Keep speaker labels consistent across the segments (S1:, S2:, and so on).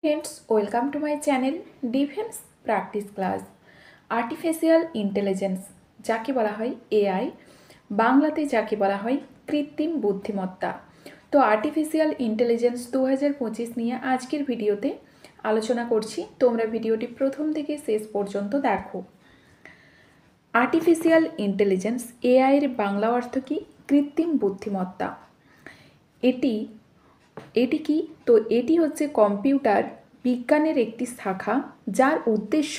S1: Friends, welcome to my channel Defense Practice Class. Artificial intelligence যাকে বলা হয় AI, বাংলাতে যাকে বলা হয় কৃত্রিম বুদ্ধিমত্তা। তো আর্টিফিশিয়াল ইন্টেলিজেন্স 2025 নিয়ে আজকের ভিডিওতে আলোচনা করছি। তোমরা ভিডিওটি প্রথম থেকে শেষ পর্যন্ত দেখো। আর্টিফিশিয়াল ইন্টেলিজেন্স এআই এর বাংলা অর্থ কি? কৃত্রিম বুদ্ধিমত্তা। এটি কি? তো এটি হচ্ছে কম্পিউটার বিজ্ঞানের একটি শাখা, যার উদ্দেশ্য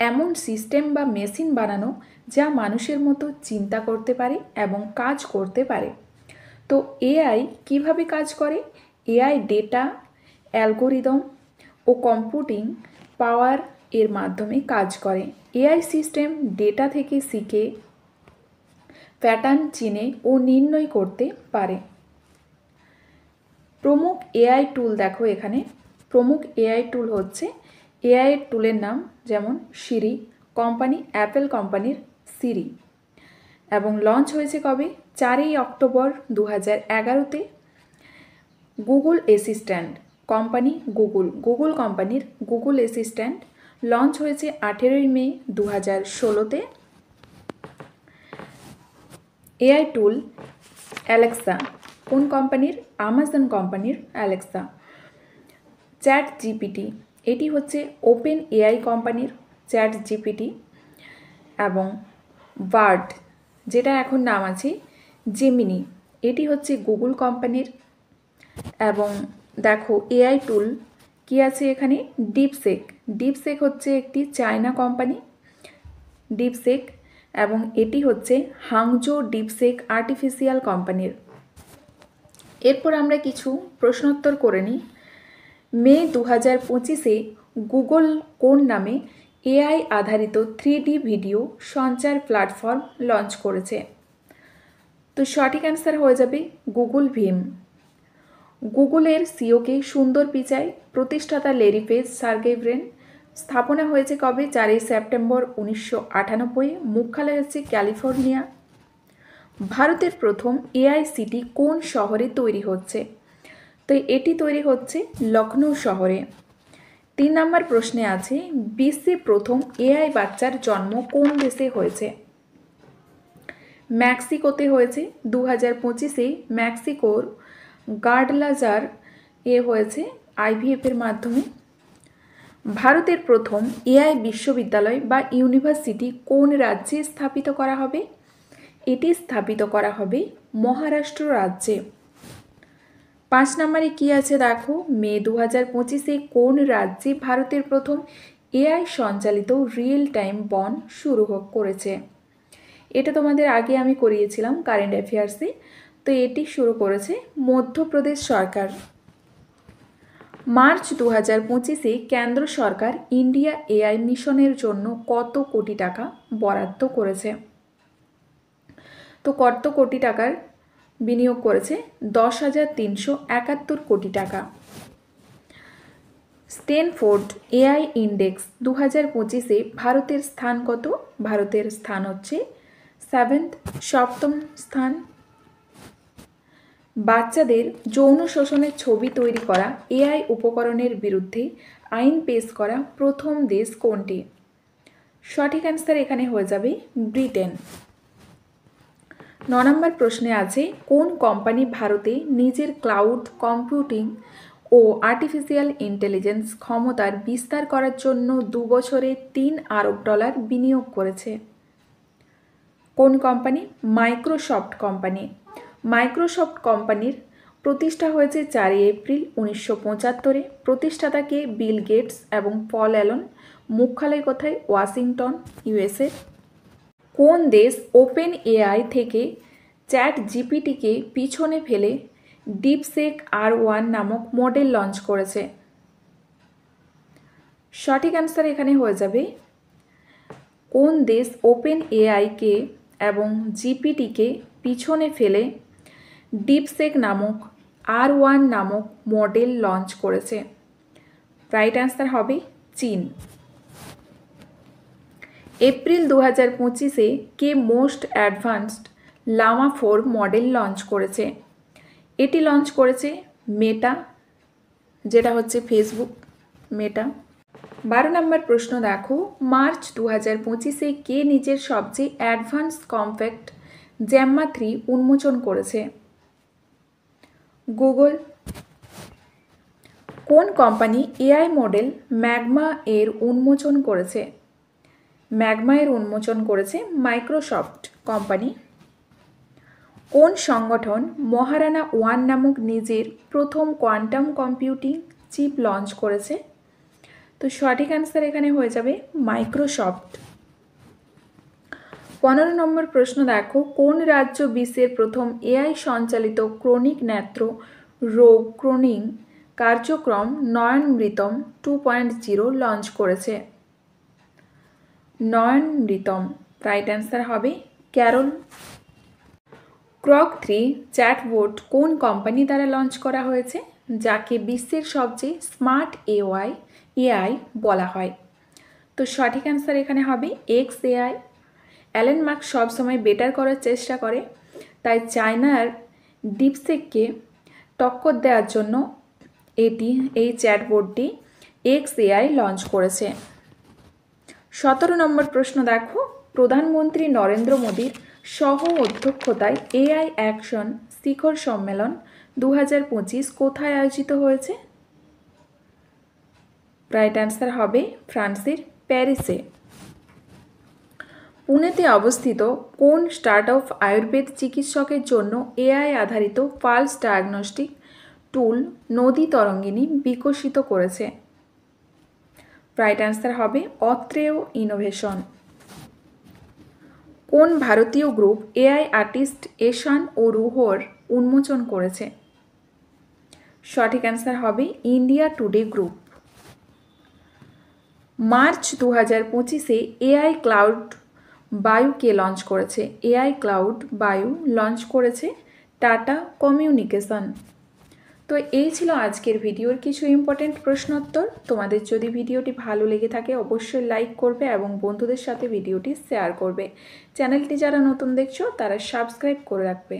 S1: এমন সিস্টেম বা মেশিন বানানো যা মানুষের মতো চিন্তা করতে পারে এবং কাজ করতে পারে। তো এআই কিভাবে কাজ করে? এআই ডেটা, অ্যালগোরিদম ও কম্পিউটিং পাওয়ার এর মাধ্যমে কাজ করে। এআই সিস্টেম ডেটা থেকে শিখে, প্যাটার্ন চিনে ও নির্ণয় করতে পারে। প্রমুখ এআই টুল দেখো এখানে। প্রমুখ এআই টুল হচ্ছে এআই টুলের নাম, যেমন সিরি, কোম্পানি অ্যাপেল কোম্পানির সিরি, এবং লঞ্চ হয়েছে কবে? 4ই অক্টোবর 2011-তে। গুগল অ্যাসিস্ট্যান্ট কোম্পানি গুগল কোম্পানির গুগল অ্যাসিস্ট্যান্ট লঞ্চ হয়েছে 18ই মে 2016-তে। এআই টুল অ্যালেক্সা কোন কোম্পানির? আমাজন কোম্পানির অ্যালেক্সা। চ্যাট জিপিটি এটি হচ্ছে ওপেন এআই কোম্পানির চ্যাট জিপিটি, এবং বার্ড যেটা এখন নাম আছে জেমিনি, এটি হচ্ছে গুগল কোম্পানির। এবং দেখো এআই টুল কি আছে এখানে? ডিপসেক হচ্ছে একটি চায়না কোম্পানি, ডিপসেক, এবং এটি হচ্ছে হাংজো ডিপসেক আর্টিফিশিয়াল কোম্পানির। এরপর আমরা কিছু প্রশ্নোত্তর করে নিই। মে 2025-এ গুগল কোন নামে এআই আধারিত 3D ভিডিও সঞ্চার প্ল্যাটফর্ম লঞ্চ করেছে? তো সঠিক অ্যান্সার হয়ে যাবে গুগল ভিম। গুগলের সিওকে সুন্দর পিচাই, প্রতিষ্ঠাতা লেরি পেজ, সার্গেই ব্রিন। স্থাপনা হয়েছে কবে? 4ই সেপ্টেম্বর 1998। মুখ্যালয় হচ্ছে ক্যালিফোর্নিয়া। ভারতের প্রথম এআই সিটি কোন শহরে তৈরি হচ্ছে? তো এটি তৈরি হচ্ছে লখনৌ শহরে। 3 নম্বর প্রশ্নে আছে, বিশ্বে প্রথম এআই বাচ্চার জন্ম কোন দেশে হয়েছে? মেক্সিকোতে হয়েছে। 2025-এ মেক্সিকোর গার্ডলাজার হয়েছে আইভিএফের মাধ্যমে। ভারতের প্রথম এআই বিশ্ববিদ্যালয় বা ইউনিভার্সিটি কোন রাজ্যে স্থাপিত করা হবে? এটি স্থাপিত করা হবে মহারাষ্ট্র রাজ্যে। 5 নম্বরে কি আছে দেখো, মে 2025-এ কোন রাজ্যে ভারতের প্রথম এআই সঞ্চালিত রিয়েল টাইম বন শুরু করেছে? এটা তোমাদের আগে আমি করিয়েছিলাম কারেন্ট অ্যাফেয়ার্সে। তো এটি শুরু করেছে মধ্যপ্রদেশ সরকার। মার্চ 2025-এ কেন্দ্র সরকার ইন্ডিয়া এআই মিশনের জন্য কত কোটি টাকা বরাদ্দ করেছে? তো কত কোটি টাকার বিনিয়োগ করেছে? 10,371 কোটি টাকা। স্ট্যানফোর্ড এআই ইন্ডেক্স 2025-এ ভারতের স্থান কত? ভারতের স্থান হচ্ছে 7ম স্থান। বাচ্চাদের যৌন শোষণের ছবি তৈরি করা এআই উপকরণের বিরুদ্ধে আইন পেশ করা প্রথম দেশ কোনটি? সঠিক অ্যান্সার এখানে হয়ে যাবে ব্রিটেন। 9 নম্বর প্রশ্নে আছে, কোন কোম্পানি ভারতে নিজের ক্লাউড কম্পিউটিং ও আর্টিফিশিয়াল ইন্টেলিজেন্স ক্ষমতার বিস্তার করার জন্য 2 বছরে $3 আরব বিনিয়োগ করেছে? কোন কোম্পানি? Microsoft company. মাইক্রোসফট কোম্পানির প্রতিষ্ঠা হয়েছে 4ই এপ্রিল 1975-এ। প্রতিষ্ঠাতাকে বিল গেটস এবং পল অ্যালেন। মুখ্যালয় কোথায়? Washington, USA. কোন দেশ ওপেন এআই থেকে চ্যাট জিপিটিকে পিছনে ফেলে ডিপসেক R1 নামক মডেল লঞ্চ করেছে? সঠিক অ্যান্সার এখানে হয়ে যাবে, কোন দেশ ওপেন এআইকে এবং জিপিটিকে পিছনে ফেলে ডিপসেক নামক R1 নামক মডেল লঞ্চ করেছে? রাইট অ্যান্সার হবে চীন। এপ্রিল 2025-এ কে most advanced Llama 4 model launch করেছে? এটি লঞ্চ করেছে মেটা, যেটা হচ্ছে ফেসবুক। মেটা। 12 নম্বর প্রশ্ন দেখো, মার্চ 2025-এ কে নিজের সবচেয়ে অ্যাডভান্স কম্প্যাক্ট জ্যাম্মা 3 উন্মোচন করেছে? গুগল। কোন কোম্পানি এআই মডেল ম্যাগমা এর উন্মোচন করেছে? ম্যাগমা এর উন্মোচন করেছে মাইক্রোসফট কোম্পানি। কোন সংগঠন মহারানা 1 নামক নিজের প্রথম কোয়ান্টাম কম্পিউটিং চিপ লঞ্চ করেছে? তো সঠিক অ্যান্সার এখানে হয়ে যাবে মাইক্রোসফট। 15 নম্বর প্রশ্ন দেখো, কোন রাজ্য বিশ্বের প্রথম এআই সঞ্চালিত ক্রনিক নেত্র রোগ ক্রনিং কার্যক্রম নয়নমৃতম 2.0 লঞ্চ করেছে? নয়নমৃতম। রাইট অ্যান্সার হবে কেরল। ক্রক 3 চ্যাটবোট কোন কোম্পানি দ্বারা লঞ্চ করা হয়েছে, যাকে বিশ্বের সবচেয়ে স্মার্ট এআই বলা হয়? তো সঠিক অ্যান্সার এখানে হবে XAI। অ্যালেন মাস্ক সবসময় বেটার করার চেষ্টা করে, তাই চায়নার ডিপসেককে টক্কর দেওয়ার জন্য এই চ্যাটবোর্ডটি XAI লঞ্চ করেছে। 17 নম্বর প্রশ্ন দেখো, প্রধানমন্ত্রী নরেন্দ্র মোদীর সহ অধ্যক্ষতায় এআই অ্যাকশন শিখর সম্মেলন 2025 কোথায় আয়োজিত হয়েছে? রাইট অ্যান্সার হবে ফ্রান্সের প্যারিসে। পুনেতে অবস্থিত কোন স্টার্টআপ আয়ুর্বেদ চিকিৎসকের জন্য এআই আধারিত পালস ডায়াগনস্টিক টুল নদী তরঙ্গিনী বিকশিত করেছে? রাইট অ্যান্সার হবে অত্রেয় ইনোভেশন। কোন ভারতীয় গ্রুপ এআই আর্টিস্ট এশান ও রুহর উন্মোচন করেছে? সঠিক অ্যান্সার হবে ইন্ডিয়া টুডে গ্রুপ। মার্চ 2025-এ এআই ক্লাউড বায়ু কে লঞ্চ করেছে? এআই ক্লাউড বায়ু লঞ্চ করেছে টাটা কমিউনিকেশন। তো এই ছিল আজকের ভিডিওর কিছু ইম্পর্টেন্ট প্রশ্নোত্তর। তোমাদের যদি ভিডিওটি ভালো লেগে থাকে অবশ্যই লাইক করবে এবং বন্ধুদের সাথে ভিডিওটি শেয়ার করবে। চ্যানেলটি যারা নতুন দেখছো তারা সাবস্ক্রাইব করে রাখবে।